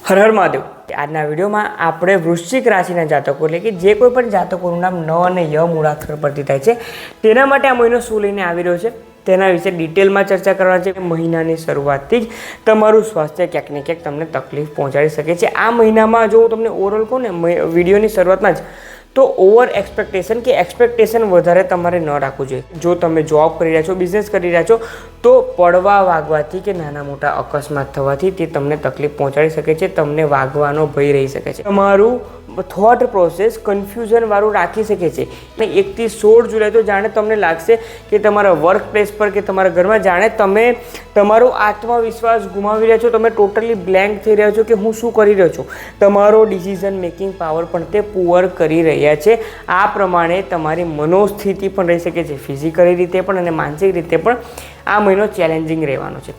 હર હર મહાદેવ। આજના વિડીયોમાં આપણે વૃશ્ચિક રાશિના જાતકો એટલે કે જે કોઈ પણ જાતકોનું નામ ન અને ય મૂળાક્ષર પરથી થાય છે તેના માટે આ મહિનો શું લઈને આવી રહ્યો છે તેના વિશે ડિટેલમાં ચર્ચા કરવાની છે। મહિનાની શરૂઆતથી જ તમારું સ્વાસ્થ્ય ક્યાંક ને ક્યાંક તમને તકલીફ પહોંચાડી શકે છે। આ મહિનામાં જો હું તમને ઓવરઓલ કહું ને વિડીયોની શરૂઆતમાં જ તો ઓવર એક્સપેક્ટેશન કે એક્સપેક્ટેશન વધારે તમારે ન રાખવું જોઈએ। જો તમે જોબ કરી રહ્યા છો, બિઝનેસ કરી રહ્યા છો તો પડવા વાગવાથી કે નાના મોટા અકસ્માત થવાથી તે તમને તકલીફ પહોંચાડી શકે છે, તમને વાગવાનો ભય રહી શકે છે। તમારું થોટ પ્રોસેસ કન્ફ્યુઝનવાળું રાખી શકે છે। 1 થી 16 જુલાઈ તો જાણે તમને લાગશે કે તમારા વર્ક પ્લેસ પર કે તમારા ઘરમાં જાણે તમે તમારો આત્મવિશ્વાસ ગુમાવી રહ્યા છો, તમે ટોટલી બ્લેન્ક થઈ રહ્યા છો કે હું શું કરી રહ્યો છું। તમારો ડિસિઝન મેકિંગ પાવર પણ તે પુઅર કરી રહ્યા છે। આ પ્રમાણે તમારી મનોસ્થિતિ પણ રહી શકે છે, ફિઝિકલી રીતે પણ અને માનસિક રીતે પણ આ મહિનો ચેલેન્જિંગ રહેવાનો છે।